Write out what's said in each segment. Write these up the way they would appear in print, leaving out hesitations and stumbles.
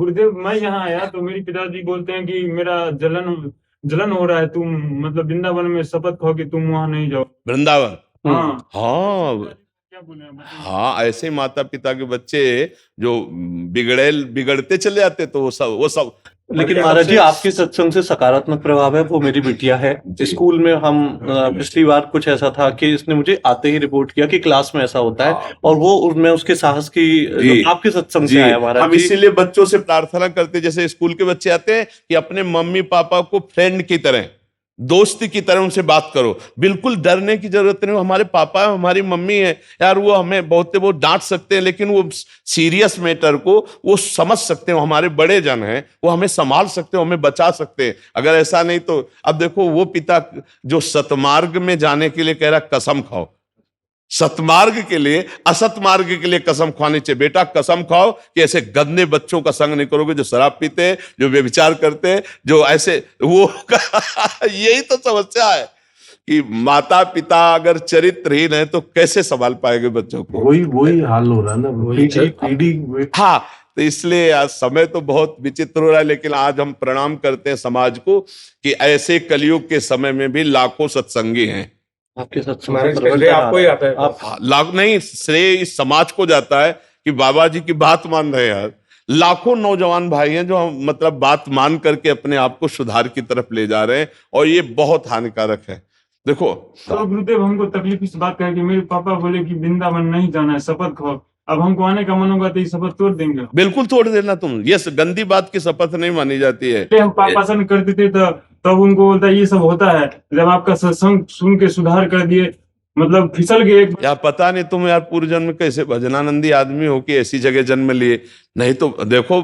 गुरुदेव मैं यहाँ आया तो मेरे पिताजी बोलते हैं कि मेरा जलन जलन हो रहा है, तुम मतलब वृंदावन में शपथ खाओ कि तुम वहां नहीं जाओ। वृंदावन। हाँ हाँ क्या बोले हैं बताइए। हाँ, ऐसे माता पिता के बच्चे जो बिगड़ते चले जाते, तो वो सब लेकिन महाराज जी, आपके सत्संग से सकारात्मक प्रभाव है। वो मेरी बिटिया है, स्कूल में हम पिछली बार कुछ ऐसा था कि इसने मुझे आते ही रिपोर्ट किया कि क्लास में ऐसा होता है, और वो उसमें उसके साहस की आपके सत्संग से आया महाराज हम जी। इसीलिए बच्चों से प्रार्थना करते, जैसे स्कूल के बच्चे आते हैं, कि अपने मम्मी पापा को फ्रेंड की तरह, दोस्त की तरह उनसे बात करो। बिल्कुल डरने की जरूरत नहीं। हमारे पापा है, हमारी मम्मी है यार, वो हमें बहुत डांट सकते हैं, लेकिन वो सीरियस मैटर को वो समझ सकते हैं। हमारे बड़े जन हैं, वो हमें संभाल सकते हैं, हमें बचा सकते हैं। अगर ऐसा नहीं तो अब देखो, वो पिता जो सतमार्ग में जाने के लिए कह रहा कसम खाओ, सतमार्ग के लिए, असत मार्ग के लिए कसम खानी चाहिए। बेटा कसम खाओ कि ऐसे गंदे बच्चों का संग नहीं करोगे, जो शराब पीते हैं, जो व्यभिचार करते हैं, जो ऐसे वो यही तो समस्या है कि माता पिता अगर चरित्रहीन है तो कैसे संभाल पाएंगे बच्चों को। वही हाल हो रहा है ना, पीढ़ी। हाँ, तो इसलिए आज समय तो बहुत विचित्र हो रहा है, लेकिन आज हम प्रणाम करते हैं समाज को कि ऐसे कलयुग के समय में भी लाखों सत्संगी हैं। आपके सत्संग आपको ही आता है। आप लाख नहीं, श्रेय इस समाज को जाता है कि बाबा जी की बात मान रहे हैं। यार लाखों नौजवान भाई हैं जो मतलब बात मान करके अपने आप को सुधार की तरफ ले जा रहे हैं, और ये बहुत हानिकारक है। देखो तो गुरुदेव हमको तकलीफ इस बात का है कि मेरे पापा बोले कि वृंदावन नहीं जाना है, शपथ खाओ। अब हमको आने का मन होगा तो ये शपथ तोड़ देंगे। बिल्कुल तोड़ देना तुम, ये गंदी बात की शपथ नहीं मानी जाती है। हम पापा से करते थे तब उनको बोलता ये सब होता है। जब आपका सत्संग सुन के सुधार कर दिए, मतलब फिसल गए। यार पता नहीं तुम यार पूर्व जन्म में कैसे भजनानंदी आदमी हो कि ऐसी जगह जन्म लिए। नहीं तो देखो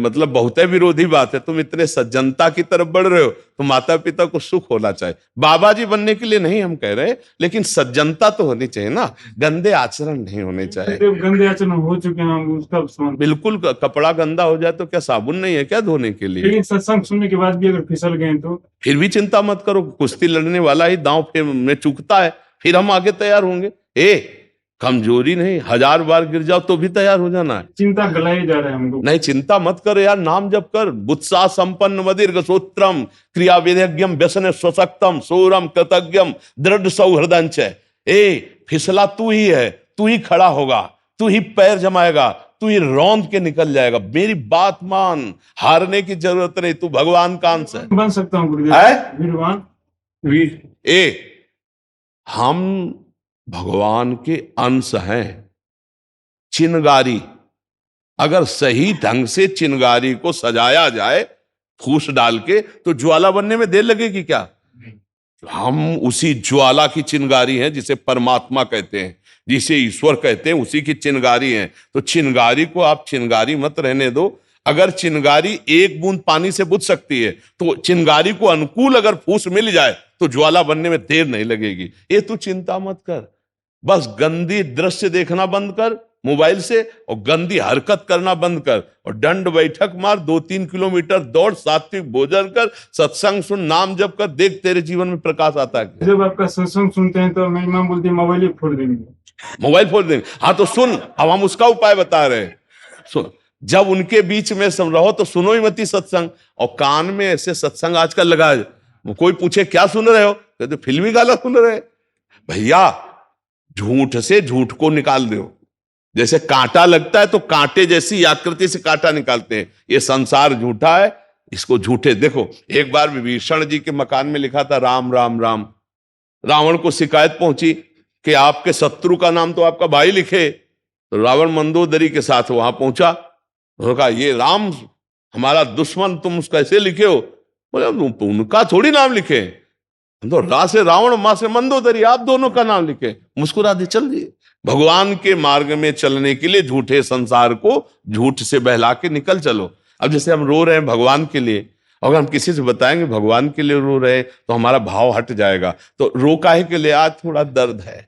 मतलब बहुत विरोधी बात है। तुम इतने सज्जनता की तरफ बढ़ रहे हो, तो माता पिता को सुख होना चाहिए। बाबा जी बनने के लिए नहीं हम कह रहे, लेकिन सज्जनता तो होनी चाहिए ना, गंदे आचरण नहीं होने चाहिए। गंदे आचरण हो चुके हैं, उसका बिल्कुल, कपड़ा गंदा हो जाए तो क्या साबुन नहीं है क्या धोने के लिए? लेकिन सत्संग सुनने के बाद भी अगर फिसल गए तो फिर भी चिंता मत करो, कुश्ती लड़ने वाला ही दांव में चूकता है, फिर हम आगे तैयार होंगे। कमजोरी नहीं, 1000 बार गिर जाओ तो भी तैयार हो जाना है। चिंता गलाए जा रहे हैं हमको। नहीं, चिंता मत करो यार, नाम जप कर। बुत्सा संपन्न मदीर्घ सूत्रम क्रिया विधेयज्ञम व्यसन स्वशक्तम सूरम कृतज्ञम दृढ़ सौहृदंच। फिसला तू ही है, तू ही खड़ा होगा, तू ही पैर जमाएगा, तू ही रौंद के निकल जाएगा। मेरी बात मान, हारने की जरूरत नहीं। तू भगवान का अंश है। बन सकता हूँ गुरुदेव, वीरवान। हम भगवान के अंश हैं। चिनगारी, अगर सही ढंग से चिनगारी को सजाया जाए फूस डाल के, तो ज्वाला बनने में देर लगेगी क्या? हम उसी ज्वाला की चिनगारी हैं, जिसे परमात्मा कहते हैं, जिसे ईश्वर कहते हैं, उसी की चिनगारी हैं। तो चिनगारी को आप चिनगारी मत रहने दो। अगर चिनगारी एक बूंद पानी से बुझ सकती है, तो चिनगारी को अनुकूल अगर फूस मिल जाए तो ज्वाला बनने में देर नहीं लगेगी। ये तू चिंता मत कर, बस गंदी दृश्य देखना बंद कर मोबाइल से, और गंदी हरकत करना बंद कर, और दंड बैठक मार, 2-3 किलोमीटर दौड़, सात्विक भोजन कर, सत्संग सुन, नाम जप कर, देख तेरे जीवन में प्रकाश आता है। जब आपका सत्संग सुनते हैं तो मेरी माँ बोलती है मोबाइल ही फोड़ देंगे। मोबाइल फोड़ देंगे? हाँ तो सुन, अब हम उसका उपाय बता रहे हैं। सुन, जब उनके बीच में रहो तो सुनो ही मती सत्संग। और कान में ऐसे सत्संग आजकल लगा है, कोई पूछे क्या सुन रहे हो, कहते फिल्मी गाना सुन रहे। भैया झूठ से झूठ को निकाल दो। जैसे कांटा लगता है तो कांटे जैसी आकृति से कांटा निकालते हैं। ये संसार झूठा है, इसको झूठे देखो। एक बार विभीषण जी के मकान में लिखा था राम राम राम। रावण को शिकायत पहुंची कि आपके शत्रु का नाम तो आपका भाई लिखे। तो रावण मंदोदरी के साथ वहां पहुंचा। उन्होंने कहा ये राम हमारा दुश्मन, तुम उसका कैसे लिखे हो? बोले उनका थोड़ी नाम लिखे, तो रा से रावण, मां से मंदोदरी, आप दोनों का नाम लिखे। मुस्कुरा दे, चल दिए। भगवान के मार्ग में चलने के लिए झूठे संसार को झूठ से बहला के निकल चलो। अब जैसे हम रो रहे हैं भगवान के लिए, अगर हम किसी से बताएंगे भगवान के लिए रो रहे हैं, तो हमारा भाव हट जाएगा। तो रो काहे के लिए? आज थोड़ा दर्द है,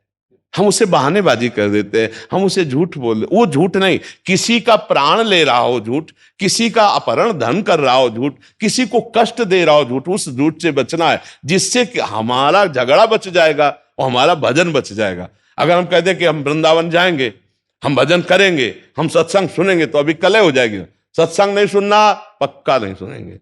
हम उसे बहानेबाजी कर देते हैं, हम उसे झूठ बोल दे। वो झूठ नहीं, किसी का प्राण ले रहा हो झूठ, किसी का अपहरण धन कर रहा हो झूठ, किसी को कष्ट दे रहा हो झूठ, उस झूठ से बचना है, जिससे कि हमारा झगड़ा बच जाएगा और हमारा भजन बच जाएगा। अगर हम कहते कि हम वृंदावन जाएंगे, हम भजन करेंगे, हम सत्संग सुनेंगे, तो अभी कलह हो जाएगी। सत्संग नहीं सुनना, पक्का नहीं सुनेंगे।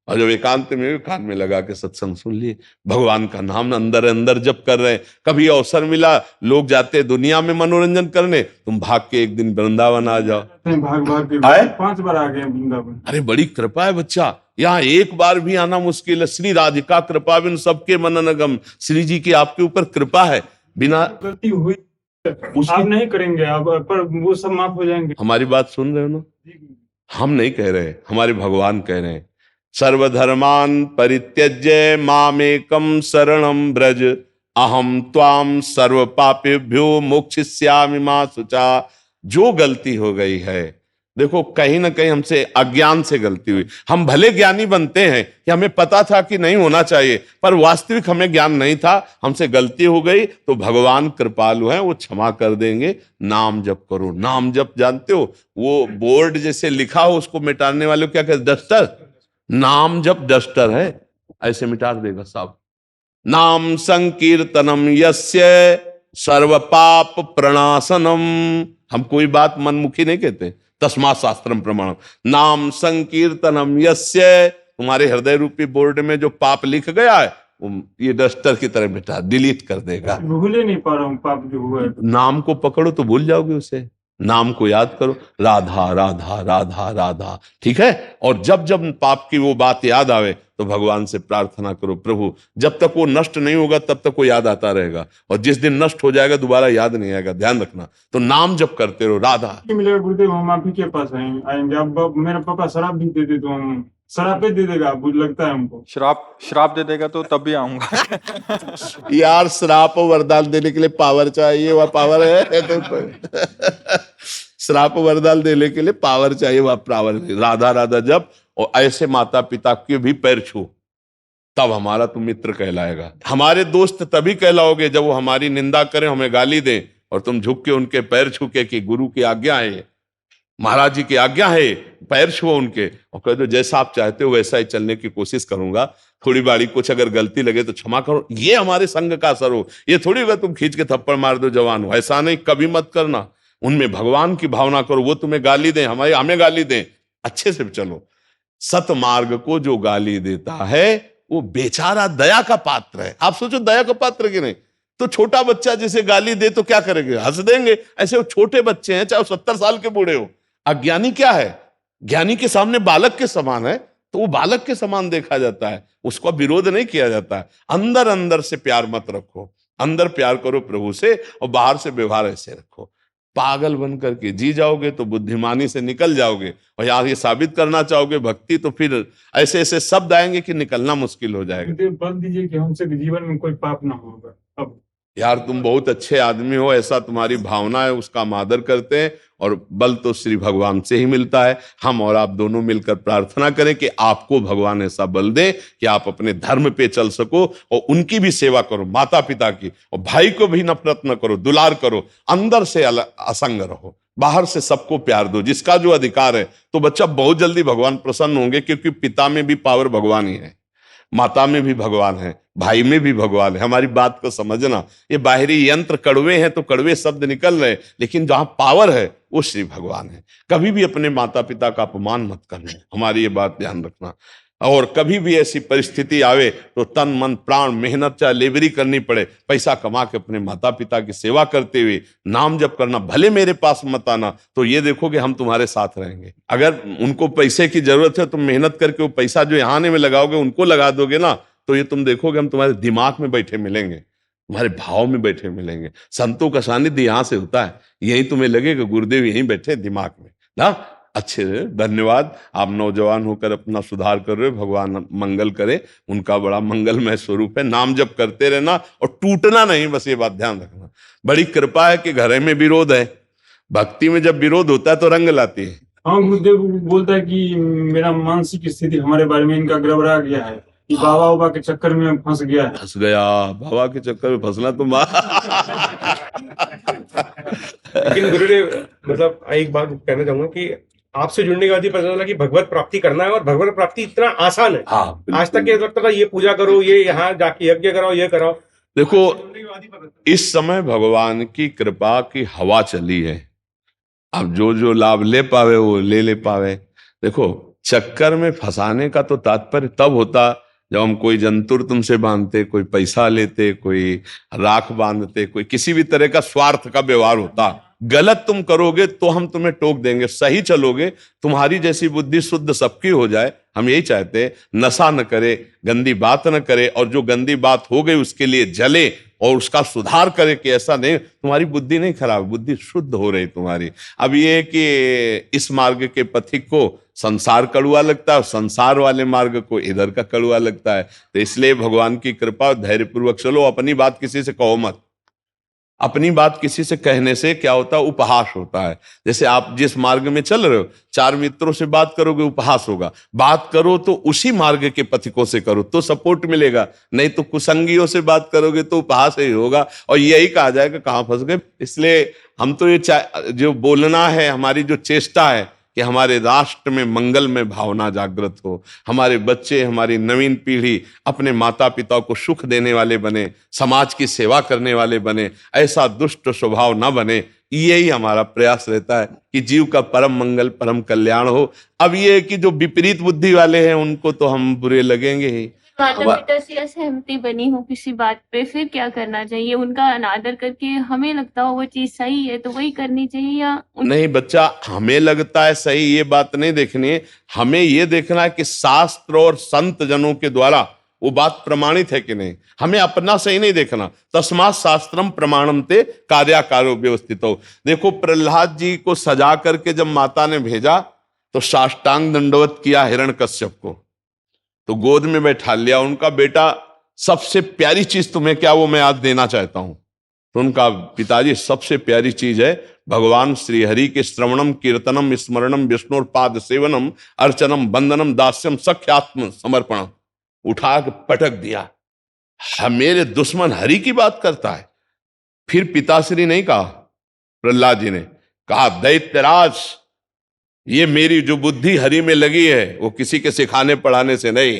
और जब एकांत में कान में लगा के सत्संग सुन लिए, भगवान का नाम अंदर अंदर जप कर रहे हैं। कभी अवसर मिला, लोग जाते दुनिया में मनोरंजन करने, तुम भाग के एक दिन वृंदावन आ जाओ। भाग भाग के आए? 5 बार आ गए वृंदावन। अरे बड़ी कृपा है बच्चा, यहाँ एक बार भी आना मुश्किल है। श्री राधिका कृपा बिन सबके मननगम, श्री जी की आपके ऊपर कृपा है। बिना गलती हुई आप नहीं करेंगे, आप पर वो सब माफ हो जाएंगे। हमारी बात सुन रहे हो ना? हम नहीं कह रहे, हमारे भगवान कह रहे हैं। सर्वधर्मान परित्यज्य मामेकम शरणम ब्रज, अहम त्वाम सर्व पापेभ्यो मोक्षयिष्यामि मा शुचा। जो गलती हो गई है, देखो कहीं ना कहीं हमसे अज्ञान से गलती हुई। हम भले ज्ञानी बनते हैं कि हमें पता था कि नहीं होना चाहिए, पर वास्तविक हमें ज्ञान नहीं था, हमसे गलती हो गई, तो भगवान कृपालु हैं, वो क्षमा कर देंगे। नाम जप करो। नाम जप जानते हो, वो बोर्ड जैसे लिखा हो उसको मिटाने वाले को क्या कहते, डस्टर। नाम जप डस्टर है, ऐसे मिटा देगा साहब। नाम संकीर्तनम यस्य सर्व पाप प्रणाशनम। हम कोई बात मनमुखी नहीं कहते, तस्मात् शास्त्रम प्रमाणम। नाम संकीर्तनम यस्य, तुम्हारे हृदय रूपी बोर्ड में जो पाप लिख गया है, ये डस्टर की तरह मिटा, डिलीट कर देगा। भूल ही नहीं पा रहा हूँ पाप जो हुआ है। नाम को पकड़ो तो भूल जाओगे उसे। नाम को याद करो, राधा राधा राधा राधा, ठीक है। और जब जब पाप की वो बात याद आवे तो भगवान से प्रार्थना करो, प्रभु जब तक वो नष्ट नहीं होगा तब तक वो याद आता रहेगा, और जिस दिन नष्ट हो जाएगा दोबारा याद नहीं आएगा, ध्यान रखना। तो नाम जप करते रहो। राधा मिलेगा गुरुदेव, हम आप ही के पास आएंगे। अब मेरा पापा शराब भी दे दे तो हम शराब दे देगा, बुझ लगता है हमको। श्राप दे देगा तो तब भी आऊंगा। यार श्राप और वरदान देने के लिए पावर चाहिए, वह पावर है तो श्राप वरदान देने के लिए पावर चाहिए, वह पावर। राधा राधा जब, और ऐसे माता पिता के भी पैर छू, तब हमारा तुम मित्र कहलाएगा। हमारे दोस्त तभी कहलाओगे जब वो हमारी निंदा करें, हमें गाली दें, और तुम झुक के उनके पैर छू के कि गुरु की आज्ञा है, महाराज जी की आज्ञा है, पैर छुओ उनके, और कह दो जैसा आप चाहते हो वैसा ही चलने की कोशिश करूंगा, थोड़ी बाड़ी कुछ अगर गलती लगे तो क्षमा करो। ये हमारे संग का असर हो। ये थोड़ी होगा तुम खींच के थप्पड़ मार दो जवान हो, ऐसा नहीं, कभी मत करना। उनमें भगवान की भावना करो, वो तुम्हें गाली दें, हमें गाली दें, अच्छे से चलो। सतमार्ग को जो गाली देता है वो बेचारा दया का पात्र है। आप सोचो दया का पात्र कि नहीं? तो छोटा बच्चा जिसे गाली दे तो क्या करेंगे, हंस देंगे। ऐसे वो छोटे बच्चे हैं, चाहे 70 साल के बूढ़े हो। अज्ञानी क्या है, ज्ञानी के सामने बालक के समान है, तो वो बालक के समान देखा जाता है, उसका विरोध नहीं किया जाता है। अंदर अंदर से प्यार मत रखो, अंदर प्यार करो प्रभु से, और बाहर से व्यवहार ऐसे रखो। पागल बन करके जी जाओगे तो बुद्धिमानी से निकल जाओगे, और यार ये साबित करना चाहोगे भक्ति, तो फिर ऐसे ऐसे शब्द आएंगे कि निकलना मुश्किल हो जाएगा। गुरुदेव बल दीजिए कि हमसे जीवन में कोई पाप ना होगा। अब यार तुम बहुत अच्छे आदमी हो, ऐसा तुम्हारी भावना है, उसका हम आदर करते हैं, और बल तो श्री भगवान से ही मिलता है। हम और आप दोनों मिलकर प्रार्थना करें कि आपको भगवान ऐसा बल दे कि आप अपने धर्म पे चल सको, और उनकी भी सेवा करो, माता पिता की, और भाई को भी नफरत न करो, दुलार करो, अंदर से असंग रहो, बाहर से सबको प्यार दो, जिसका जो अधिकार है। तो बच्चा बहुत जल्दी भगवान प्रसन्न होंगे, क्योंकि पिता में भी पावर भगवान ही है, माता में भी भगवान है, भाई में भी भगवान है। हमारी बात को समझना, ये बाहरी यंत्र कड़वे हैं तो कड़वे शब्द निकल रहे हैं, लेकिन जहां पावर है वो श्री भगवान है। कभी भी अपने माता पिता का अपमान मत करना, हमारी ये बात ध्यान रखना। और कभी भी ऐसी परिस्थिति आवे तो तन मन प्राण मेहनत चाहे लेबरी करनी पड़े, पैसा कमा के अपने माता पिता की सेवा करते हुए नाम जप करना। भले मेरे पास मत आना, तो ये देखोगे हम तुम्हारे साथ रहेंगे। अगर उनको पैसे की जरूरत है, तुम मेहनत करके वो पैसा जो यहाँ आने में लगाओगे उनको लगा दोगे ना, तो ये तुम देखोगे हम तुम्हारे दिमाग में बैठे मिलेंगे, तुम्हारे भाव में बैठे मिलेंगे। संतों का सानिध्य यहाँ से होता है, यही तुम्हें लगेगा गुरुदेव यहीं बैठे दिमाग में ना। अच्छे, धन्यवाद। आप नौजवान होकर अपना सुधार कर रहे हो, भगवान मंगल करे, उनका बड़ा मंगलमय स्वरूप है। नाम जप करते रहना और टूटना नहीं, बस ये बात ध्यान रखना। बड़ी कृपा है कि घर में विरोध है, भक्ति में जब विरोध होता है तो रंग लाती है। हाँ, गुरुदेव बोलता है कि मेरा मानसिक स्थिति हमारे बारे में इनका गड़बड़ा गया है, कि बाबा बाबा के चक्कर में फंस गया है। फंस गया बाबा के चक्कर में फंसना तुम। लेकिन गुरुदेव, मतलब एक बात कहना चाहूंगा कि आपसे जुड़ने के बाद ही पता चला कि भगवत प्राप्ति करना है, और भगवत प्राप्ति इतना आसान है। हाँ, आज तक ये लगता था ये पूजा करो, ये यहाँ जाके यज्ञ कराओ, ये कराओ। देखो इस समय भगवान की कृपा की हवा चली है, अब जो जो लाभ ले पावे वो ले पावे। देखो, चक्कर में फंसाने का तो तात्पर्य तब होता जब हम कोई जंतुर तुमसे बांधते, कोई पैसा लेते, कोई राख बांधते, कोई किसी भी तरह का स्वार्थ का व्यवहार होता। गलत तुम करोगे तो हम तुम्हें टोक देंगे, सही चलोगे, तुम्हारी जैसी बुद्धि शुद्ध सबकी हो जाए, हम यही चाहते हैं। नशा न करे, गंदी बात न करे, और जो गंदी बात हो गई उसके लिए जले और उसका सुधार करे कि ऐसा नहीं। तुम्हारी बुद्धि नहीं खराब, बुद्धि शुद्ध हो रही तुम्हारी। अब ये है कि इस मार्ग के पथिक को संसार कड़ुआ लगता है और संसार वाले मार्ग को इधर का कड़ुआ लगता है। तो इसलिए भगवान की कृपा, धैर्यपूर्वक चलो। अपनी बात किसी से कहो मत। अपनी बात किसी से कहने से क्या होता है? उपहास होता है। जैसे आप जिस मार्ग में चल रहे हो, 4 मित्रों से बात करोगे, उपहास होगा। बात करो तो उसी मार्ग के पथिकों से करो तो सपोर्ट मिलेगा, नहीं तो कुसंगियों से बात करोगे तो उपहास ही होगा और यही कहा जाएगा कहाँ फंस गए। इसलिए हम तो ये जो बोलना है, हमारी जो चेष्टा है कि हमारे राष्ट्र में मंगलमय भावना जागृत हो, हमारे बच्चे, हमारी नवीन पीढ़ी अपने माता पिता को सुख देने वाले बने, समाज की सेवा करने वाले बने, ऐसा दुष्ट स्वभाव ना बने। यही हमारा प्रयास रहता है कि जीव का परम मंगल, परम कल्याण हो। अब ये है कि जो विपरीत बुद्धि वाले हैं उनको तो हम बुरे लगेंगे ही। माता पिता से असहमति बनी हो किसी बात पे, फिर क्या करना चाहिए? उनका अनादर करके हमें लगता हो वो चीज सही है तो वही करनी चाहिए, या नहीं बच्चा, हमें लगता है सही ये बात नहीं देखनी है। हमें ये देखना है कि शास्त्र और संत जनों के द्वारा वो बात प्रमाणित है कि नहीं। हमें अपना सही नहीं देखना। तस्मात् शास्त्रम प्रमाणम ते कार्याकारो व्यवस्थितो। देखो, प्रहलाद जी को सजा करके जब माता ने भेजा तो साष्टांग दंडवत किया हिरण्यकश्यप को, तो गोद में बैठा लिया। उनका बेटा, सबसे प्यारी चीज तुम्हें क्या, वो मैं आज देना चाहता हूं। तो उनका पिताजी, सबसे प्यारी चीज है भगवान श्री हरि के श्रवणम, कीर्तनम, स्मरणम, विष्णुर पाद सेवनम, अर्चनम, वंदनम, दास्यम, सख्यात्म समर्पणम। उठा के पटक दिया। मेरे दुश्मन हरि की बात करता है। फिर पिताश्री नहीं कहा, प्रहलाद जी ने कहा, दैत्यराज, ये मेरी जो बुद्धि हरि में लगी है वो किसी के सिखाने पढ़ाने से नहीं,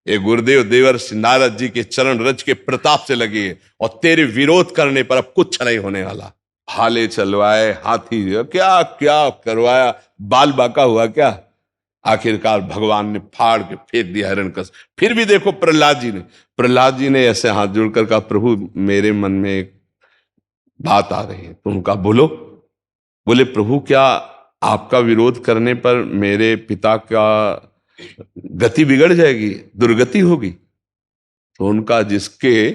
ये गुरुदेव देवर्षि नारद जी के चरण रज के प्रताप से लगी है, और तेरे विरोध करने पर अब कुछ नहीं होने वाला। भाले चलवाए, हाथी क्या क्या करवाया, बाल बाका हुआ क्या? आखिरकार भगवान ने फाड़ के फेंक दिया हिरण्यकश्यप। फिर भी देखो प्रहलाद जी ने ऐसे हाथ जोड़कर कहा, प्रभु मेरे मन में एक बात आ रही है। तो उनका बोलो। बोले, प्रभु क्या आपका विरोध करने पर मेरे पिता का गति बिगड़ जाएगी, दुर्गति होगी? तो उनका, जिसके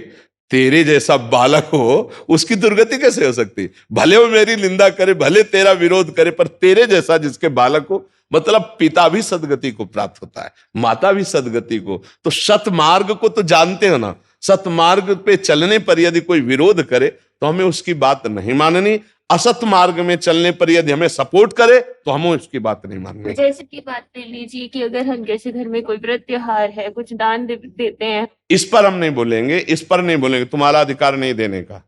तेरे जैसा बालक हो उसकी दुर्गति कैसे हो सकती? भले वो मेरी निंदा करे, भले तेरा विरोध करे, पर तेरे जैसा जिसके बालक हो, मतलब पिता भी सदगति को प्राप्त होता है, माता भी सदगति को। तो सतमार्ग को तो जानते हो ना, सतमार्ग पे चलने पर यदि कोई विरोध करे तो हमें उसकी बात नहीं माननी। असत मार्ग में चलने पर यदि हमें सपोर्ट करे तो हमें उसकी बात नहीं माननी। जैसे कि बात ले लीजिए कि अगर हम जैसे घर में कोई व्रत त्योहार है, कुछ दान देते हैं, इस पर हम नहीं बोलेंगे, इस पर नहीं बोलेंगे। तुम्हारा अधिकार नहीं देने का।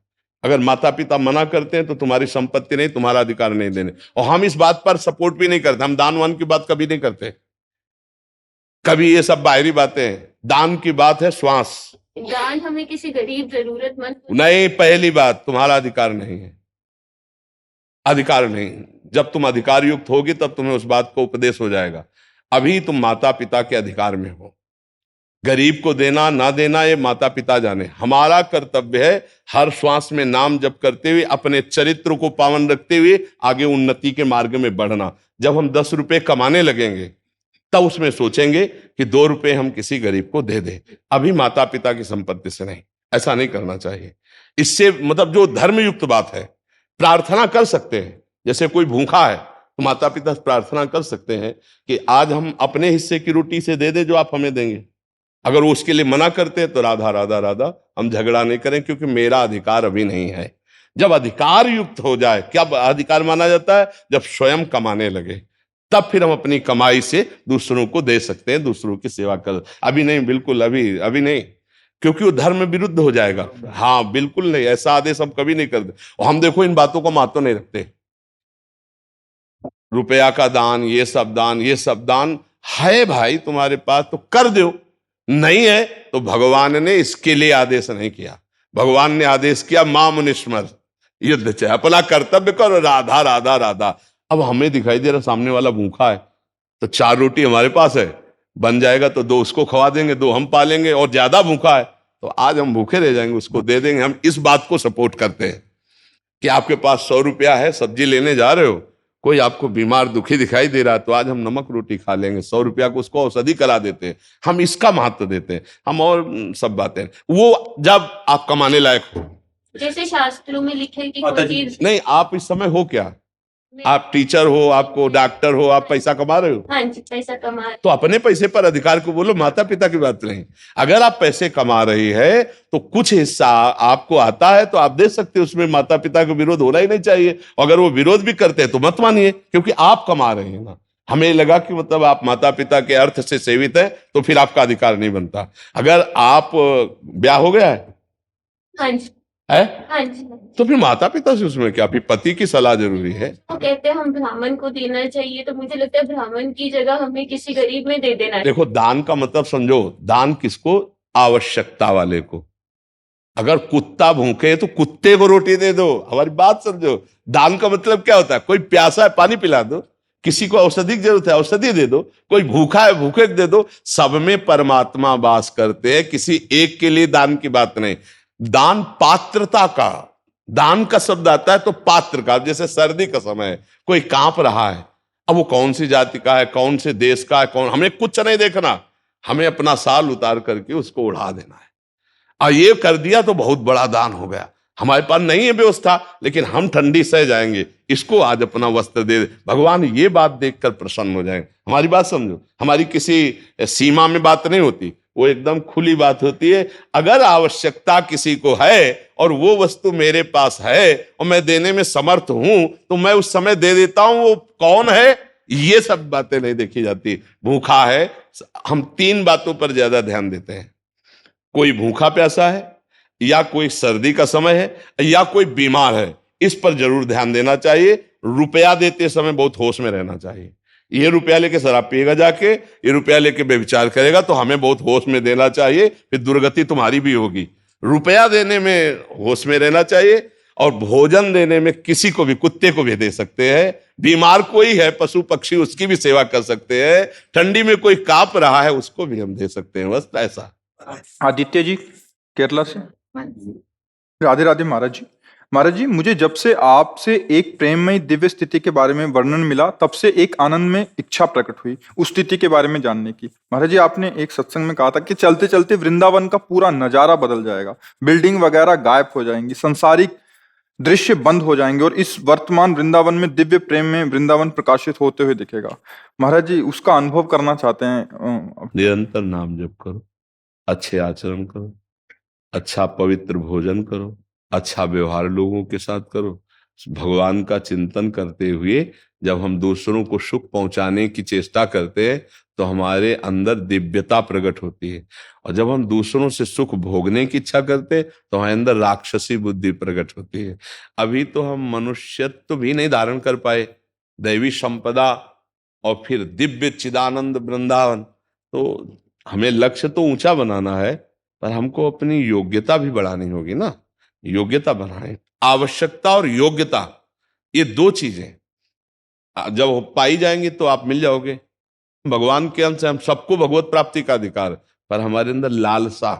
अगर माता पिता मना करते हैं तो तुम्हारी संपत्ति नहीं, तुम्हारा अधिकार नहीं देने। और हम इस बात पर सपोर्ट भी नहीं करते। हम दान वान की बात कभी नहीं करते, कभी ये सब बाहरी बातें हैं। दान की बात है श्वास। दान हमें किसी गरीब जरूरतमंद नहीं, पहली बात, तुम्हारा अधिकार नहीं है, अधिकार नहीं। जब तुम अधिकार युक्त होगी तब तुम्हें उस बात को उपदेश हो जाएगा। अभी तुम माता पिता के अधिकार में हो। गरीब को देना ना देना ये माता पिता जाने। हमारा कर्तव्य है हर श्वास में नाम जप करते हुए अपने चरित्र को पावन रखते हुए आगे उन्नति के मार्ग में बढ़ना। जब हम 10 रुपए कमाने लगेंगे तब उसमें सोचेंगे कि 2 रुपए हम किसी गरीब को दे दें, अभी माता पिता की संपत्ति से नहीं। ऐसा नहीं करना चाहिए। इससे मतलब जो धर्मयुक्त बात है, प्रार्थना कर सकते हैं। जैसे कोई भूखा है तो माता पिता प्रार्थना कर सकते हैं कि आज हम अपने हिस्से की रोटी से दे दे जो आप हमें देंगे। अगर वो उसके लिए मना करते हैं तो राधा राधा राधा, हम झगड़ा नहीं करें, क्योंकि मेरा अधिकार अभी नहीं है। जब अधिकार युक्त हो जाए, क्या अधिकार माना जाता है? जब स्वयं कमाने लगे, तब फिर हम अपनी कमाई से दूसरों को दे सकते हैं, दूसरों की सेवा कर। अभी नहीं, बिल्कुल अभी नहीं, क्योंकि वो धर्म विरुद्ध हो जाएगा। हाँ बिल्कुल नहीं, ऐसा आदेश हम कभी नहीं करते। और हम देखो इन बातों को महत्व नहीं रखते। रुपया का दान, ये सब दान है भाई तुम्हारे पास तो कर दो, नहीं है तो भगवान ने इसके लिए आदेश नहीं किया। भगवान ने आदेश किया मां मुनिस्मर, युद्ध चाहे, अपना कर्तव्य करो, राधा राधा राधा। अब हमें दिखाई दे रहा सामने वाला भूखा है, तो 4 रोटी हमारे पास है, बन जाएगा तो 2 उसको खवा देंगे, 2 हम पालेंगे, और ज्यादा भूखा है तो आज हम भूखे रह जाएंगे, उसको दे देंगे। हम इस बात को सपोर्ट करते हैं कि आपके पास 100 रुपया है, सब्जी लेने जा रहे हो, कोई आपको बीमार दुखी दिखाई दे रहा है तो आज हम नमक रोटी खा लेंगे, 100 रुपया को उसको औषधि करा देते हैं। हम इसका महत्व देते हैं। हम और सब बातें वो जब आप कमाने लायक हो। जैसे शास्त्रों में लिखे है कि माता कोई जी, चीज नहीं, आप इस समय हो क्या, आप टीचर हो, आपको डॉक्टर हो, आप पैसा कमा रहे हो, हाँ जी पैसा कमा तो अपने पैसे पर अधिकार को बोलो, माता पिता की बात नहीं। अगर आप पैसे कमा रही है तो कुछ हिस्सा आपको आता है तो आप दे सकते हो, उसमें माता पिता का विरोध होना ही नहीं चाहिए। अगर वो विरोध भी करते हैं तो मत मानिए, क्योंकि आप कमा रहे हैं ना। हमें लगा कि मतलब आप माता पिता के अर्थ से सेवित है तो फिर आपका अधिकार नहीं बनता। अगर आप ब्याह हो गया हाँ जी है हाँ जी। तो फिर माता पिता से उसमें क्या, फिर पति की सलाह जरूरी है। वो कहते हैं हम ब्राह्मण को देना चाहिए, तो मुझे लगता है ब्राह्मण की जगह हमें किसी गरीब में दे देना चाहिए। देखो, दान का मतलब समझो, दान किसको, आवश्यकता वाले को। अगर कुत्ता भूखे है तो कुत्ते को रोटी दे दो, हमारी बात समझो। दान का मतलब क्या होता है, कोई प्यासा है पानी पिला दो, किसी को औषधि की जरूरत है औषधि दे दो, कोई भूखा है भूखे को दे दो। सब में परमात्मा वास करते हैं, किसी एक के लिए दान की बात नहीं। दान पात्रता का, दान का शब्द आता है तो पात्र का। जैसे सर्दी का समय है, कोई कांप रहा है, अब वो कौन सी जाति का है, कौन से देश का है, कौन, हमें कुछ नहीं देखना, हमें अपना साल उतार करके उसको उड़ा देना है। और ये कर दिया तो बहुत बड़ा दान हो गया। हमारे पास नहीं है व्यवस्था, लेकिन हम ठंडी सह जाएंगे, इसको आज अपना वस्त्र दे दे। भगवान ये बात देखकर प्रसन्न हो जाएंगे। हमारी बात समझो, हमारी किसी सीमा में बात नहीं होती, वो एकदम खुली बात होती है। अगर आवश्यकता किसी को है और वो वस्तु मेरे पास है और मैं देने में समर्थ हूं तो मैं उस समय दे देता हूं। वो कौन है, ये सब बातें नहीं देखी जाती। भूखा है, हम 3 बातों पर ज्यादा ध्यान देते हैं। कोई भूखा प्यासा है, या कोई सर्दी का समय है, या कोई बीमार है, इस पर जरूर ध्यान देना चाहिए। रुपया देते समय बहुत होश में रहना चाहिए। ये रुपया लेके शराब पिएगा जाके, ये रुपया लेके बेविचार करेगा तो हमें बहुत होश में देना चाहिए, फिर दुर्गति तुम्हारी भी होगी। रुपया देने में होश में रहना चाहिए, और भोजन देने में किसी को भी, कुत्ते को भी दे सकते हैं, बीमार कोई है पशु पक्षी उसकी भी सेवा कर सकते हैं, ठंडी में कोई कांप रहा है उसको भी हम दे सकते हैं। बस ऐसा। आदित्य जी केरला से। राधे राधे महाराज जी। महाराज जी, मुझे जब से आपसे एक प्रेममयी दिव्य स्थिति के बारे में वर्णन मिला, तब से एक आनंद में इच्छा प्रकट हुई उस स्थिति के बारे में जानने की। महाराज जी, आपने एक सत्संग में कहा था कि चलते चलते वृंदावन का पूरा नजारा बदल जाएगा, बिल्डिंग वगैरह गायब हो जाएंगी, सांसारिक दृश्य बंद हो जाएंगे और इस वर्तमान वृंदावन में दिव्य प्रेम में वृंदावन प्रकाशित होते हुए दिखेगा। महाराज जी, उसका अनुभव करना चाहते हैं। निरंतर नाम जप करो, अच्छे आचरण करो, अच्छा पवित्र भोजन करो, अच्छा व्यवहार लोगों के साथ करो। भगवान का चिंतन करते हुए जब हम दूसरों को सुख पहुंचाने की चेष्टा करते हैं तो हमारे अंदर दिव्यता प्रकट होती है, और जब हम दूसरों से सुख भोगने की इच्छा करते हैं तो हमारे अंदर राक्षसी बुद्धि प्रकट होती है। अभी तो हम मनुष्यत्व भी नहीं धारण कर पाए, दैवी संपदा और फिर दिव्य चिदानंद वृंदावन। तो हमें लक्ष्य तो ऊंचा बनाना है, पर हमको अपनी योग्यता भी बढ़ानी होगी ना। योग्यता बढ़ाएं, आवश्यकता और योग्यता, ये 2 चीजें जब पाई जाएंगी तो आप मिल जाओगे। भगवान के अंश से हम सबको भगवत प्राप्ति का अधिकार, पर हमारे अंदर लालसा,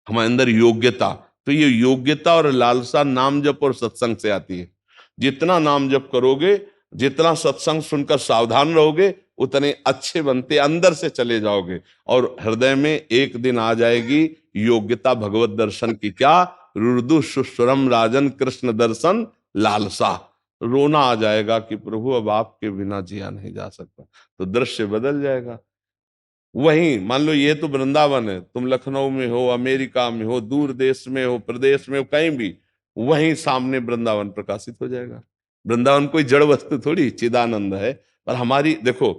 हमारे अंदर योग्यता, तो ये योग्यता और लालसा नाम जप और सत्संग से आती है। जितना नाम जप करोगे, जितना सत्संग सुनकर सावधान रहोगे, उतने अच्छे बनते अंदर से चले जाओगे, और हृदय में एक दिन आ जाएगी योग्यता भगवत दर्शन की। क्या रुदु सुस्वरम राजन कृष्ण दर्शन लालसा, रोना आ जाएगा कि प्रभु अब आपके बिना जिया नहीं जा सकता, तो दृश्य बदल जाएगा। वहीं मान लो ये तो वृंदावन है, तुम लखनऊ में हो, अमेरिका में हो, दूर देश में हो, प्रदेश में हो, कहीं भी, वहीं सामने वृंदावन प्रकाशित हो जाएगा। वृंदावन कोई जड़ वस्तु थोड़ी, चिदानंद है। पर हमारी देखो,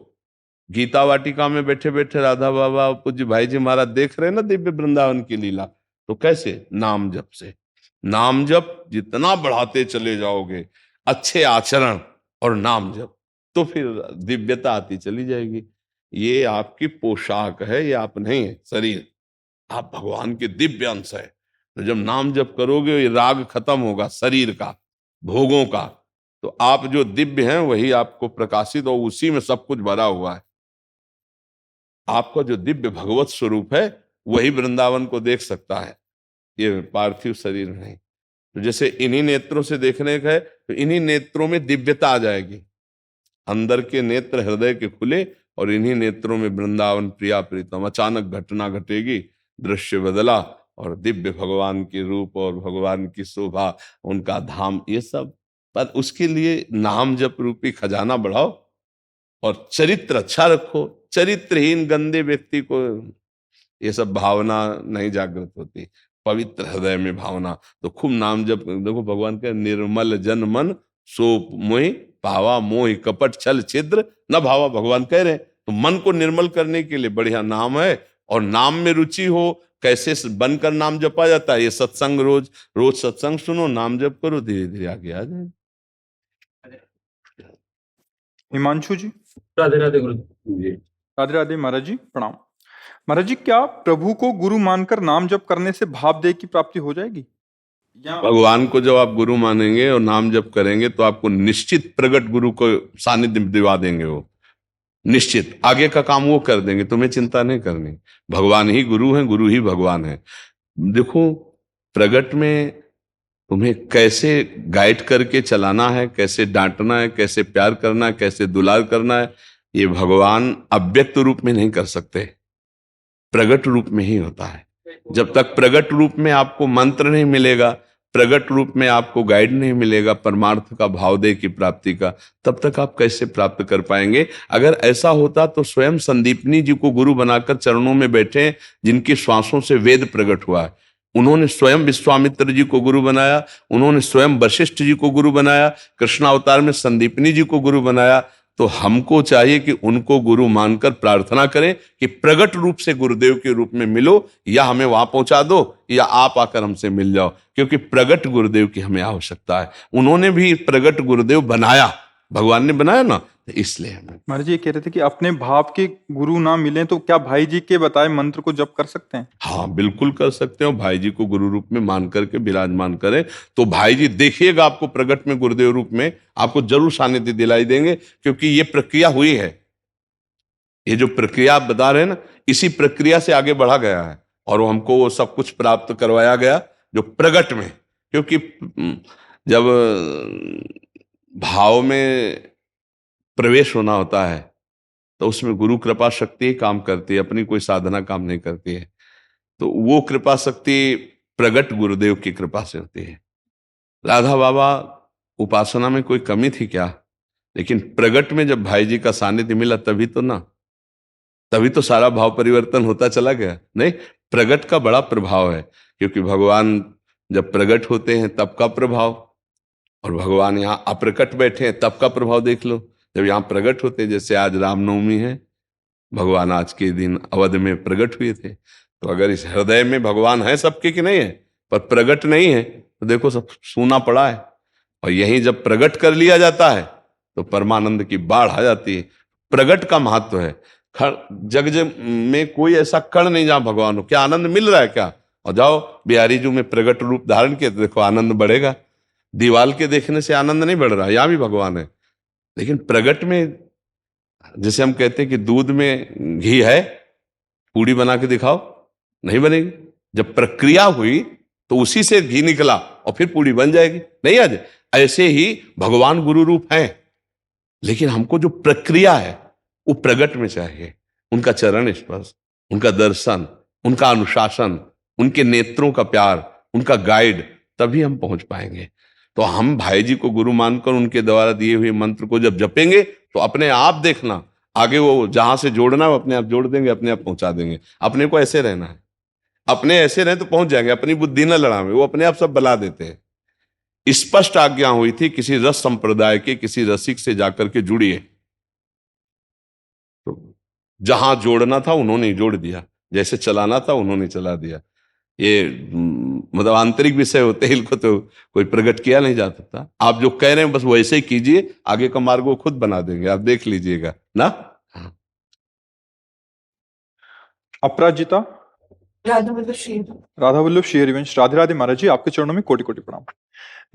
गीता वाटिका में बैठे बैठे राधा बाबा पूज्य भाई जी महाराज देख रहे हैं ना दिव्य वृंदावन की लीला, तो कैसे, नाम जप से। नाम जप जितना बढ़ाते चले जाओगे, अच्छे आचरण और नाम जप, तो फिर दिव्यता आती चली जाएगी। ये आपकी पोशाक है, ये आप नहीं है शरीर, आप भगवान के दिव्य अंश है। तो जब नाम जप करोगे, ये राग खत्म होगा शरीर का, भोगों का, तो आप जो दिव्य हैं वही आपको प्रकाशित, और उसी में सब कुछ भरा हुआ है। आपका जो दिव्य भगवत स्वरूप है वही वृंदावन को देख सकता है, ये पार्थिव शरीर नहीं। तो जैसे इन्हीं नेत्रों से देखने का है तो इन्हीं नेत्रों में दिव्यता आ जाएगी, अंदर के नेत्र हृदय के खुले और इन्हीं नेत्रों में वृंदावन प्रिया प्रीतम, अचानक घटना घटेगी, दृश्य बदला और दिव्य भगवान के रूप और भगवान की शोभा, उनका धाम, ये सब। पर उसके लिए नाम जप रूपी खजाना बढ़ाओ और चरित्र अच्छा रखो। चरित्रहीन गंदे व्यक्ति को ये सब भावना नहीं जागृत होती, पवित्र हृदय में भावना। तो खूब नाम जप, देखो भगवान के निर्मल जन मन सो मोहि पावा, मोहि कपट छल छिद्र न भावा, भगवान कह रहे हैं। तो मन को निर्मल करने के लिए बढ़िया नाम है, और नाम में रुचि हो, कैसे बनकर नाम जपा जाता है, ये सत्संग, रोज रोज सत्संग सुनो, नाम जप करो, धीरे धीरे आगे आ जाए। हिमांशु जी। राधे राधे गुरु जी। राधे राधे महाराज जी, प्रणाम। महाराज जी, क्या प्रभु को गुरु मानकर नाम जप करने से भाव देह की प्राप्ति हो जाएगी? भगवान को जब आप गुरु मानेंगे और नाम जप करेंगे तो आपको निश्चित प्रगट गुरु को सानिध्य दिवा देंगे, वो निश्चित आगे का काम वो कर देंगे, तुम्हें चिंता नहीं करनी। भगवान ही गुरु है, गुरु ही भगवान है। देखो प्रगट में तुम्हें कैसे गाइड करके चलाना है, कैसे डांटना है, कैसे प्यार करना है, कैसे दुलार करना है, ये भगवान अव्यक्त रूप में नहीं कर सकते, प्रगट रूप में ही होता है। जब तक प्रगट रूप में आपको मंत्र नहीं मिलेगा, प्रगट रूप में आपको गाइड नहीं मिलेगा परमार्थ का, भावदेह की प्राप्ति का, तब तक आप कैसे प्राप्त कर पाएंगे? अगर ऐसा होता तो स्वयं संदीपनी जी को गुरु बनाकर चरणों में बैठे, जिनकी श्वासों से वेद प्रकट हुआ है। उन्होंने स्वयं विश्वामित्र जी को गुरु बनाया, उन्होंने स्वयं वशिष्ठ जी को गुरु बनाया, कृष्णावतार में संदीपनी जी को गुरु बनाया। तो हमको चाहिए कि उनको गुरु मानकर प्रार्थना करें कि प्रगट रूप से गुरुदेव के रूप में मिलो, या हमें वहां पहुंचा दो, या आप आकर हमसे मिल जाओ, क्योंकि प्रगट गुरुदेव की हमें आवश्यकता है। उन्होंने भी प्रगट गुरुदेव बनाया, भगवान ने बनाया ना, इसलिए हमें। महाराज जी ये कह रहे थे कि अपने भाव के गुरु ना मिले तो क्या भाई जी के बताए मंत्र को जप कर सकते हैं? हाँ बिल्कुल कर सकते हो, भाई जी को गुरु रूप में मान करके विराजमान करें तो भाई जी देखिएगा आपको प्रगट में गुरुदेव रूप में आपको जरूर सानिध्य दिलाई देंगे, क्योंकि ये प्रक्रिया हुई है। ये जो प्रक्रिया आप बता रहे हैं ना, इसी प्रक्रिया से आगे बढ़ा गया है और वो हमको वो सब कुछ प्राप्त करवाया गया जो प्रगट में। क्योंकि जब भाव में प्रवेश होना होता है तो उसमें गुरु कृपा शक्ति काम करती है, अपनी कोई साधना काम नहीं करती है। तो वो कृपा शक्ति प्रगट गुरुदेव की कृपा से होती है। राधा बाबा उपासना में कोई कमी थी क्या? लेकिन प्रगट में जब भाई जी का सानिध्य मिला तभी तो सारा भाव परिवर्तन होता चला गया। नहीं, प्रगट का बड़ा प्रभाव है, क्योंकि भगवान जब प्रगट होते हैं तब का प्रभाव, और भगवान यहाँ अप्रकट बैठे हैं तब का प्रभाव देख लो। जब यहाँ प्रगट होते, जैसे आज रामनवमी है, भगवान आज के दिन अवध में प्रगट हुए थे, तो अगर इस हृदय में भगवान है सबके कि नहीं है, पर प्रगट नहीं है, तो देखो सब सूना पड़ा है। और यहीं जब प्रगट कर लिया जाता है तो परमानंद की बाढ़ आ जाती है। प्रगट का महत्व है। जग में कोई ऐसा कण नहीं जहां भगवान हो। क्या आनंद मिल रहा है क्या? और जाओ बिहारी जी में प्रगट रूप धारण किया तो देखो आनंद बढ़ेगा। दीवाल के देखने से आनंद नहीं बढ़ रहा, यहां भी भगवान है। लेकिन प्रगट में, जैसे हम कहते हैं कि दूध में घी है, पूड़ी बना के दिखाओ, नहीं बनेगी। जब प्रक्रिया हुई तो उसी से घी निकला और फिर पूड़ी बन जाएगी, नहीं आज। ऐसे ही भगवान गुरु रूप हैं, लेकिन हमको जो प्रक्रिया है वो प्रगट में चाहिए। उनका चरण स्पर्श, उनका दर्शन, उनका अनुशासन, उनके नेत्रों का प्यार, उनका गाइड, तभी हम पहुंच पाएंगे। तो हम भाई जी को गुरु मानकर उनके द्वारा दिए हुए मंत्र को जब जपेंगे तो अपने आप देखना आगे वो जहां से जोड़ना वो अपने आप जोड़ देंगे, अपने आप पहुंचा देंगे। अपने को ऐसे रहना है, अपने ऐसे रहे तो पहुंच जाएंगे। अपनी बुद्धि न लड़ावे, वो अपने आप सब बला देते हैं। स्पष्ट आज्ञा हुई थी किसी रस संप्रदाय के किसी रसिक से जाकर के जुड़िए, तो जहां जोड़ना था उन्होंने जोड़ दिया, जैसे चलाना था उन्होंने चला दिया। ये मतलब आंतरिक विषय होते हैं, इनको तो कोई प्रकट किया नहीं जा सकता। आप जो कह रहे हैं बस वैसे ही कीजिए, आगे का मार्ग वो खुद बना देंगे, आप देख लीजिएगा ना। अपराजिता। राधा वल्लभ श्री हरिवंश। राधे राधे महाराज जी, आपके चरणों में कोटि कोटि प्रणाम।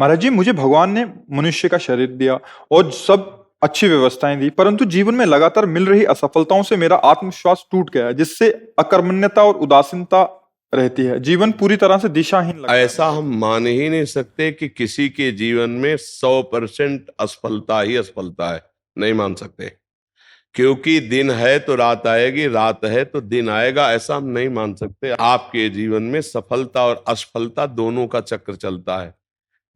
महाराज जी, मुझे भगवान ने मनुष्य का शरीर दिया और सब अच्छी व्यवस्थाएं दी, परंतु जीवन में लगातार मिल रही असफलताओं से मेरा आत्मविश्वास टूट गया है, जिससे अकर्मण्यता और उदासीनता रहती है। जीवन पूरी तरह से दिशाहीन लगता है। ऐसा हम मान ही नहीं सकते कि किसी के जीवन में 100% असफलता ही असफलता है, नहीं मान सकते। क्योंकि दिन है तो रात आएगी, रात है तो दिन आएगा, ऐसा हम नहीं मान सकते। आपके जीवन में सफलता और असफलता दोनों का चक्र चलता है,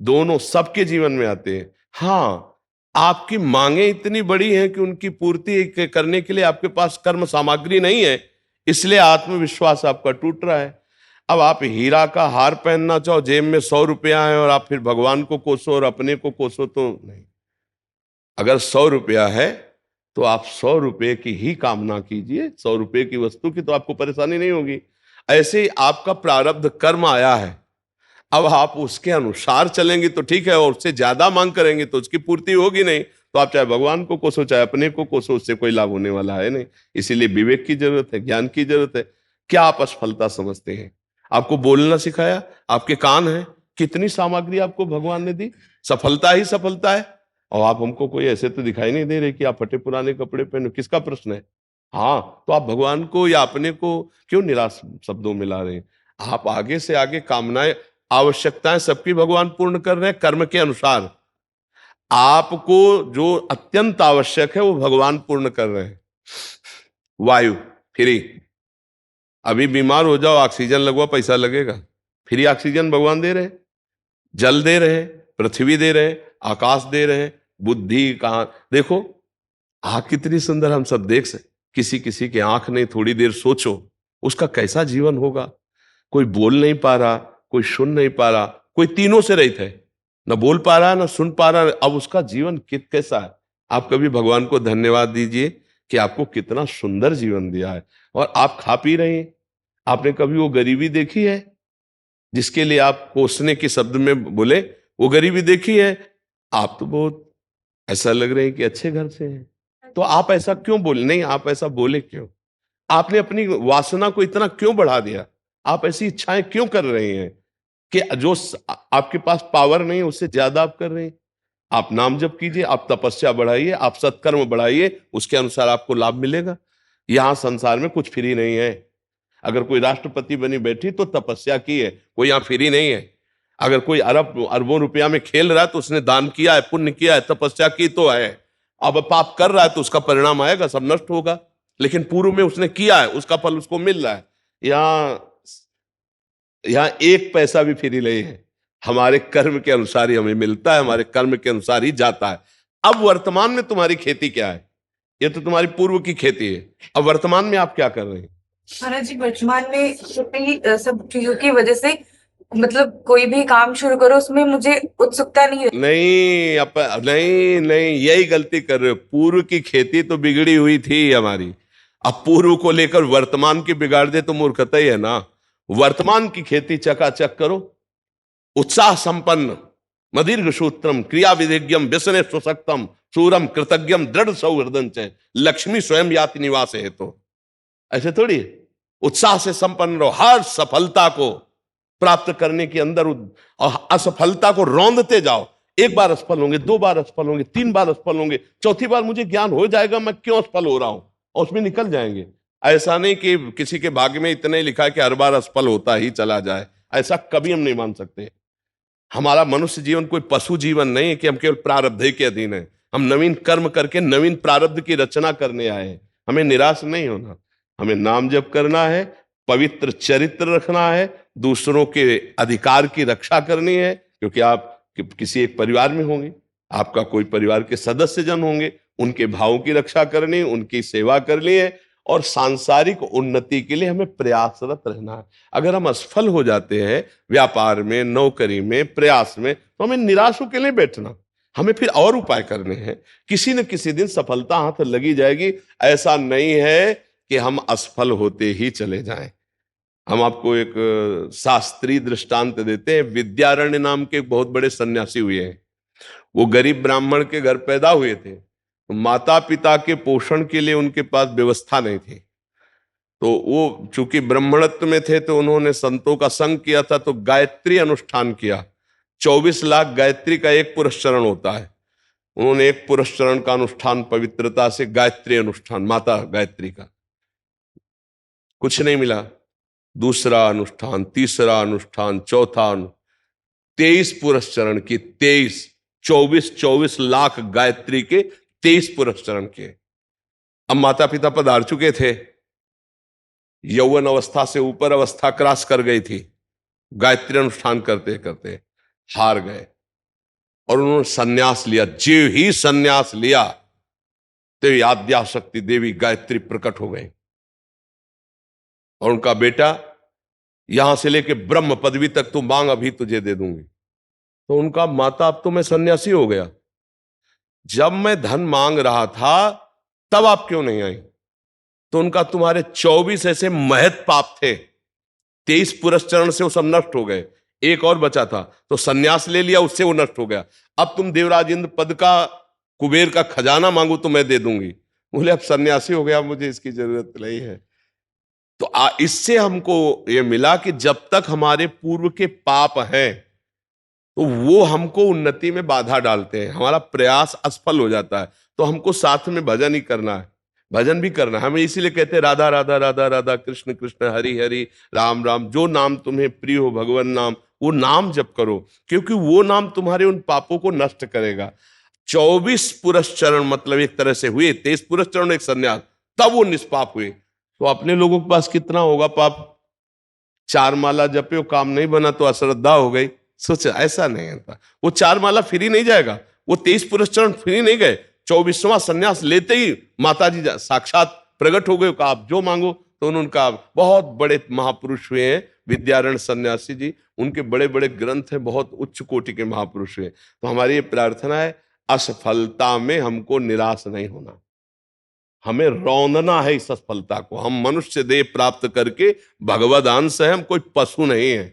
दोनों सबके जीवन में आते हैं। हाँ, आपकी मांगे इतनी बड़ी हैं कि उनकी पूर्ति करने के लिए आपके पास कर्म सामग्री नहीं है, इसलिए आत्मविश्वास आपका टूट रहा है। अब आप हीरा का हार पहनना चाहो, जेब में 100 रुपया है और आप फिर भगवान को कोसो और अपने को कोसो, तो नहीं। अगर 100 रुपया है तो आप 100 रुपये की ही कामना कीजिए, 100 रुपये की वस्तु की, तो आपको परेशानी नहीं होगी। ऐसे ही आपका प्रारब्ध कर्म आया है, अब आप उसके अनुसार चलेंगे तो ठीक है, और उससे ज्यादा मांग करेंगे तो उसकी पूर्ति होगी नहीं, तो आप चाहे भगवान को कोसो चाहे अपने को कोसो, उससे कोई लाभ होने वाला है नहीं। इसीलिए विवेक की जरूरत है, ज्ञान की जरूरत है। क्या आप असफलता समझते हैं? आपको बोलना सिखाया, आपके कान हैं, कितनी सामग्री आपको भगवान ने दी, सफलता ही सफलता है। और आप हमको कोई ऐसे तो दिखाई नहीं दे रहे कि आप फटे पुराने कपड़े पहनो, किसका प्रश्न है? हाँ, तो आप भगवान को या अपने को क्यों निराश शब्दों में ला रहे हैं? आप आगे से आगे कामनाएं, आवश्यकताएं सबकी भगवान पूर्ण कर रहे हैं कर्म के अनुसार। आपको जो अत्यंत आवश्यक है वो भगवान पूर्ण कर रहे हैं। वायु फ्री, अभी बीमार हो जाओ, ऑक्सीजन लगवा, पैसा लगेगा, फ्री ऑक्सीजन भगवान दे रहे हैं। जल दे रहे हैं, पृथ्वी दे रहे हैं, आकाश दे रहे हैं, बुद्धि कहाँ देखो, आँख कितनी सुंदर हम सब देख सकते। किसी किसी की आंख नहीं, थोड़ी देर सोचो उसका कैसा जीवन होगा। कोई बोल नहीं पा रहा, कोई सुन नहीं पा रहा, कोई तीनों से रहित है, न बोल पा रहा न सुन पा रहा, अब उसका जीवन कैसा है? आप कभी भगवान को धन्यवाद दीजिए कि आपको कितना सुंदर जीवन दिया है और आप खा पी रहे हैं। आपने कभी वो गरीबी देखी है जिसके लिए आप कोसने के शब्द में बोले? वो गरीबी देखी है? आप तो बहुत ऐसा लग रहे हैं कि अच्छे घर से हैं, तो आप ऐसा क्यों बोले? नहीं, आप ऐसा बोले क्यों? आपने अपनी वासना को इतना क्यों बढ़ा दिया? आप ऐसी इच्छाएं क्यों कर रहे हैं कि जो आपके पास पावर नहीं है उससे ज्यादा आप कर रहे हैं? आप नाम जप कीजिए, आप तपस्या बढ़ाइए, आप सत्कर्म बढ़ाइए, उसके अनुसार आपको लाभ मिलेगा। यहां संसार में कुछ फ्री नहीं है। अगर कोई राष्ट्रपति बनी बैठी तो तपस्या की है, कोई यहाँ फ्री नहीं है। अगर कोई अरबों रुपया में खेल रहा है तो उसने दान किया है, पुण्य किया है, तपस्या की तो है। अब पाप कर रहा है तो उसका परिणाम आएगा, सब नष्ट होगा। लेकिन पूर्व में उसने किया है, उसका फल उसको मिल रहा है। यहाँ एक पैसा भी फ्री नहीं है, हमारे कर्म के अनुसार ही हमें मिलता है, हमारे कर्म के अनुसार ही जाता है। अब वर्तमान में तुम्हारी खेती क्या है? ये तो तुम्हारी पूर्व की खेती है। अब वर्तमान में आप क्या कर रहे हैं? महाराज जी, वर्तमान में सब चीजों की वजह से मतलब कोई भी काम शुरू करो उसमें मुझे उत्सुकता नहीं है। नहीं नहीं, यही गलती कर रहे हो। पूर्व की खेती तो बिगड़ी हुई थी हमारी, अब पूर्व को लेकर वर्तमान की बिगाड़ दे तो मूर्खता ही है ना। वर्तमान की खेती चकाचक करो, उत्साह संपन्न, मदीर्घ सूत्रम, क्रिया विधिज्ञम, व्यसने सुशक्तम, सूरम कृतज्ञम, दृढ़ सौहृदं च, लक्ष्मी स्वयं याति निवास है। तो ऐसे थोड़ी, उत्साह से संपन्न रहो, हर सफलता को प्राप्त करने के अंदर और असफलता को रौंदते जाओ। एक बार असफल होंगे, 2 बार असफल होंगे, 3 बार असफल होंगे, चौथी बार मुझे ज्ञान हो जाएगा मैं क्यों असफल हो रहा हूं, और उसमें निकल जाएंगे। ऐसा नहीं कि किसी के भाग्य में इतना ही लिखा है कि हर बार असफल होता ही चला जाए, ऐसा कभी हम नहीं मान सकते। हमारा मनुष्य जीवन कोई पशु जीवन नहीं है कि हम केवल प्रारब्ध के अधीन है। हम नवीन कर्म करके नवीन प्रारब्ध की रचना करने आए हैं। हमें निराश नहीं होना, हमें नाम जप करना है, पवित्र चरित्र रखना है, दूसरों के अधिकार की रक्षा करनी है। क्योंकि आप किसी एक परिवार में होंगे, आपका कोई परिवार के सदस्य जन होंगे, उनके भावों की रक्षा करनी, उनकी सेवा करनी है, और सांसारिक उन्नति के लिए हमें प्रयासरत रहना है। अगर हम असफल हो जाते हैं व्यापार में, नौकरी में, प्रयास में, तो हमें निराश होकर नहीं बैठना, हमें फिर और उपाय करने हैं। किसी न किसी दिन सफलता हाथ लगी जाएगी। ऐसा नहीं है कि हम असफल होते ही चले जाएं। हम आपको एक शास्त्रीय दृष्टांत देते हैं। विद्यारण्य नाम के एक बहुत बड़े सन्यासी हुए हैं। वो गरीब ब्राह्मण के घर पैदा हुए थे, तो माता पिता के पोषण के लिए उनके पास व्यवस्था नहीं थी। तो वो चूंकि ब्राह्मणत्व में थे तो उन्होंने संतों का संग किया था, तो गायत्री अनुष्ठान किया। 24 लाख गायत्री का एक पुरस्चरण होता है। उन्होंने एक पुरस्चरण का अनुष्ठान पवित्रता से, गायत्री अनुष्ठान माता गायत्री का, कुछ नहीं मिला। दूसरा अनुष्ठान, तीसरा अनुष्ठान, चौथा 23 पुरस्चरण की, 24 लाख गायत्री के 23 पुरस्चरण के। अब माता पिता पधार चुके थे, यौवन अवस्था से ऊपर अवस्था क्रॉस कर गई थी, गायत्री अनुष्ठान करते करते हार गए और उन्होंने सन्यास लिया। जीव ही सन्यास लिया तो आद्याशक्ति देवी गायत्री प्रकट हो गई और उनका बेटा, यहां से लेके ब्रह्म पदवी तक तू मांग, अभी तुझे दे दूंगी। तो उनका माता, अब तो मैं सन्यासी हो गया, जब मैं धन मांग रहा था तब आप क्यों नहीं आई? तो उनका, तुम्हारे 24 ऐसे महत पाप थे, 23 पुरस्चरण से वो सब नष्ट हो गए, एक और बचा था तो सन्यास ले लिया, उससे वो नष्ट हो गया। अब तुम देवराज इंद्र पद का, कुबेर का खजाना मांगो तो मैं दे दूंगी। बोले अब सन्यासी हो गया, मुझे इसकी जरूरत नहीं है। तो इससे हमको ये मिला कि जब तक हमारे पूर्व के पाप हैं तो वो हमको उन्नति में बाधा डालते हैं, हमारा प्रयास असफल हो जाता है। तो हमको साथ में भजन ही करना है, भजन भी करना है। हमें इसीलिए कहते हैं राधा राधा राधा राधा, कृष्ण कृष्ण हरि हरि, राम राम। जो नाम तुम्हें प्रिय हो भगवान नाम, वो नाम जप करो, क्योंकि वो नाम तुम्हारे उन पापों को नष्ट करेगा। 24 पुरस्चरण मतलब एक तरह से हुए, 23 पुरस्चरण एक सन्यास, तब वो निष्पाप हुए। तो अपने लोगों के पास कितना होगा पाप? 4 माला जपे, काम नहीं बना तो अश्रद्धा हो गई। सोच, ऐसा नहीं होता। वो 4 माला फ्री नहीं जाएगा, वो 23 पुरस्चरण फ्री नहीं गए। 24वां सन्यास लेते ही माता जी साक्षात प्रकट हो गए, कहा आप जो मांगो। तो उन्होंने कहा, बहुत बड़े महापुरुष हुए हैं विद्यारण्य सन्यासी जी, उनके बड़े बड़े ग्रंथ हैं, बहुत उच्च कोटि के महापुरुष हुए। तो हमारी ये प्रार्थना है, असफलता में हमको निराश नहीं होना, हमें रौंदना है इस असफलता को। हम मनुष्य देह प्राप्त करके भगवद अंश है, हम कोई पशु नहीं है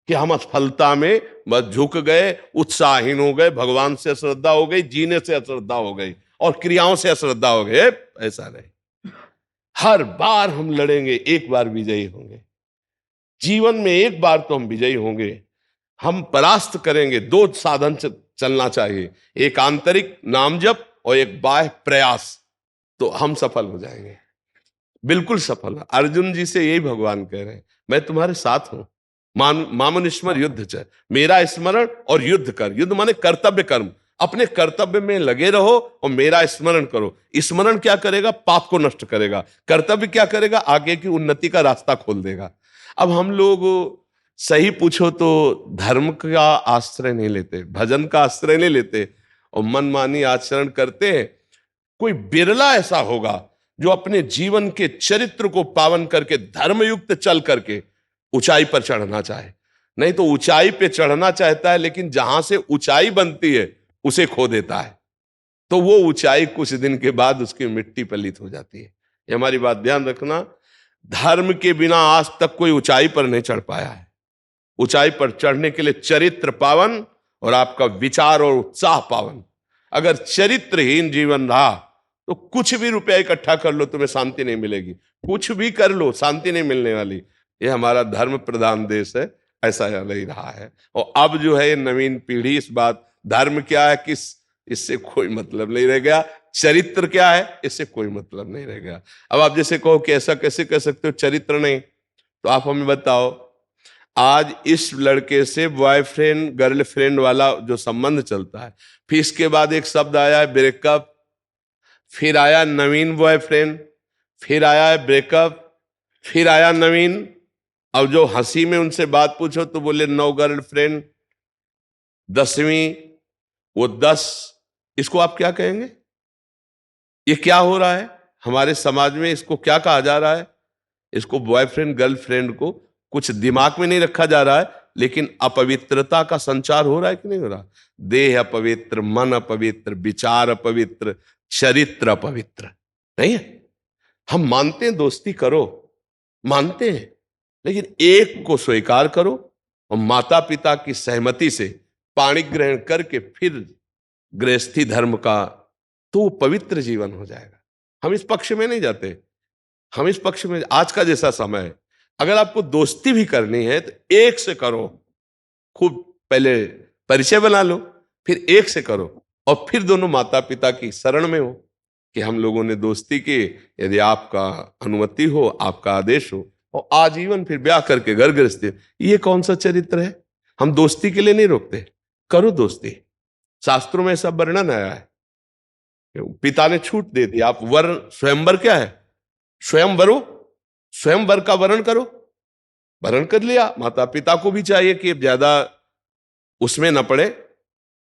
कि हम असफलता में बस झुक गए, उत्साहहीन हो गए, भगवान से अश्रद्धा हो गई, जीने से अश्रद्धा हो गई और क्रियाओं से अश्रद्धा हो गए। ऐसा नहीं, हर बार हम लड़ेंगे, एक बार विजयी होंगे। जीवन में एक बार तो हम विजयी होंगे, हम परास्त करेंगे। 2 साधन चलना चाहिए, एक आंतरिक नाम जप और एक बाह्य प्रयास, तो हम सफल हो जाएंगे, बिल्कुल सफल। अर्जुन जी से यही भगवान कह रहे हैं, मैं तुम्हारे साथ हूं। मामनिस्मर युद्ध च, मेरा स्मरण और युद्ध कर। युद्ध माने कर्तव्य कर्म, अपने कर्तव्य में लगे रहो और मेरा स्मरण करो। स्मरण क्या करेगा? पाप को नष्ट करेगा। कर्तव्य क्या करेगा? आगे की उन्नति का रास्ता खोल देगा। अब हम लोग सही पूछो तो धर्म का आश्रय नहीं लेते, भजन का आश्रय नहीं लेते और मनमानी आचरण करते हैं। कोई बिरला ऐसा होगा जो अपने जीवन के चरित्र को पावन करके धर्मयुक्त चल करके ऊंचाई पर चढ़ना चाहे। नहीं तो ऊंचाई पे चढ़ना चाहता है, लेकिन जहां से ऊंचाई बनती है उसे खो देता है, तो वो ऊंचाई कुछ दिन के बाद उसकी मिट्टी पलित हो जाती है। ये हमारी बात ध्यान रखना। धर्म के बिना आज तक कोई ऊंचाई पर नहीं चढ़ पाया है। ऊंचाई पर चढ़ने के लिए चरित्र पावन और आपका विचार और उत्साह पावन। अगर चरित्रहीन जीवन रहा तो कुछ भी रुपया इकट्ठा कर लो, तुम्हें शांति नहीं मिलेगी। कुछ भी कर लो, शांति नहीं मिलने वाली। ये हमारा धर्म प्रधान देश है, ऐसा नहीं रहा है। और अब जो है ये नवीन पीढ़ी इस बात, धर्म क्या है किस, इससे कोई मतलब नहीं रह गया। चरित्र क्या है, इससे कोई मतलब नहीं रह गया। अब आप जैसे कहो कि ऐसा कैसे कह सकते हो चरित्र नहीं, तो आप हमें बताओ, आज इस लड़के से बॉयफ्रेंड गर्लफ्रेंड वाला जो संबंध चलता है, फिर इसके बाद एक शब्द आया है ब्रेकअप, फिर आया नवीन बॉयफ्रेंड, फिर आया है ब्रेकअप, फिर आया नवीन। अब जो हंसी में उनसे बात पूछो तो बोले 9 गर्लफ्रेंड, 10वीं, वो 10। इसको आप क्या कहेंगे? ये क्या हो रहा है हमारे समाज में? इसको क्या कहा जा रहा है? इसको बॉयफ्रेंड गर्लफ्रेंड को कुछ दिमाग में नहीं रखा जा रहा है, लेकिन अपवित्रता का संचार हो रहा है कि नहीं हो रहा? देह अपवित्र, मन अपवित्र, विचार अपवित्र, चरित्र अपवित्र नहीं है। हम मानते हैं दोस्ती करो, मानते हैं, लेकिन एक को स्वीकार करो और माता पिता की सहमति से पाणी ग्रहण करके फिर गृहस्थी धर्म का, तो वो पवित्र जीवन हो जाएगा। हम इस पक्ष में नहीं जाते, हम इस पक्ष में, आज का जैसा समय है, अगर आपको दोस्ती भी करनी है तो एक से करो। खूब पहले परिचय बना लो, फिर एक से करो। और फिर दोनों माता पिता की शरण में हो कि हम लोगों ने दोस्ती की, यदि आपका अनुमति हो, आपका आदेश हो, और आजीवन फिर ब्याह करके घर गृहस्थी। ये कौन सा चरित्र है? हम दोस्ती के लिए नहीं रोकते, करो दोस्ती। शास्त्रों में सब वर्णन आया है, पिता ने छूट दे दी, आप वर स्वयंवर क्या है? स्वयंवरो, स्वयंवर का वर्ण करो, वर्ण कर लिया। माता पिता को भी चाहिए कि ज्यादा उसमें न पड़े,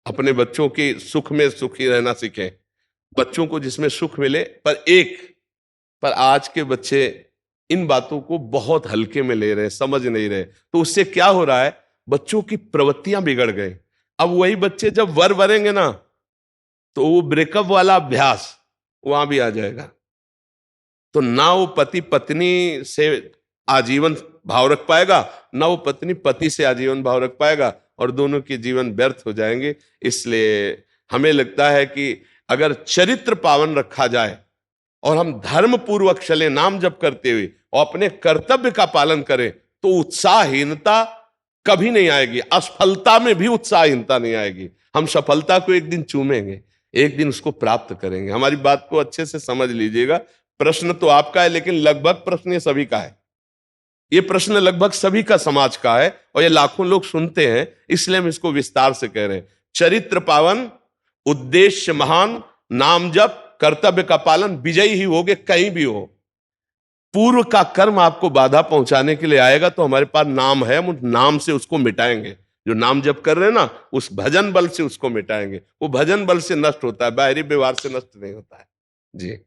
अपने बच्चों के सुख में सुखी रहना सीखें, बच्चों को जिसमें सुख मिले। पर आज के बच्चे इन बातों को बहुत हल्के में ले रहे हैं, समझ नहीं रहे। तो उससे क्या हो रहा है? बच्चों की प्रवृत्तियां बिगड़ गई। अब वही बच्चे जब वर वरेंगे ना, तो वो ब्रेकअप वाला अभ्यास वहां भी आ जाएगा। तो ना वो पति पत्नी से आजीवन भाव रख पाएगा, ना वो पत्नी पति से आजीवन भाव रख पाएगा, और दोनों के जीवन व्यर्थ हो जाएंगे। इसलिए हमें लगता है कि अगर चरित्र पावन रखा जाए और हम धर्म पूर्वक चले, नाम जप करते हुए, और अपने कर्तव्य का पालन करें, तो उत्साहहीनता कभी नहीं आएगी। असफलता में भी उत्साहहीनता नहीं आएगी। हम सफलता को एक दिन चूमेंगे, एक दिन उसको प्राप्त करेंगे। हमारी बात को अच्छे से समझ लीजिएगा। प्रश्न तो आपका है, लेकिन लगभग प्रश्न ये सभी का है। ये प्रश्न लगभग सभी का समाज का है, और ये लाखों लोग सुनते हैं, इसलिए हम इसको विस्तार से कह रहे हैं। चरित्र पावन, उद्देश्य महान, नाम जप, कर्तव्य का पालन, विजयी ही होगे कहीं भी हो। पूर्व का कर्म आपको बाधा पहुंचाने के लिए आएगा, तो हमारे पास नाम है, हम उस नाम से उसको मिटाएंगे। जो नाम जप कर रहे हैं ना, उस भजन बल से उसको मिटाएंगे। वो भजन बल से नष्ट होता है, बाहरी व्यवहार से नष्ट नहीं होता है। जी।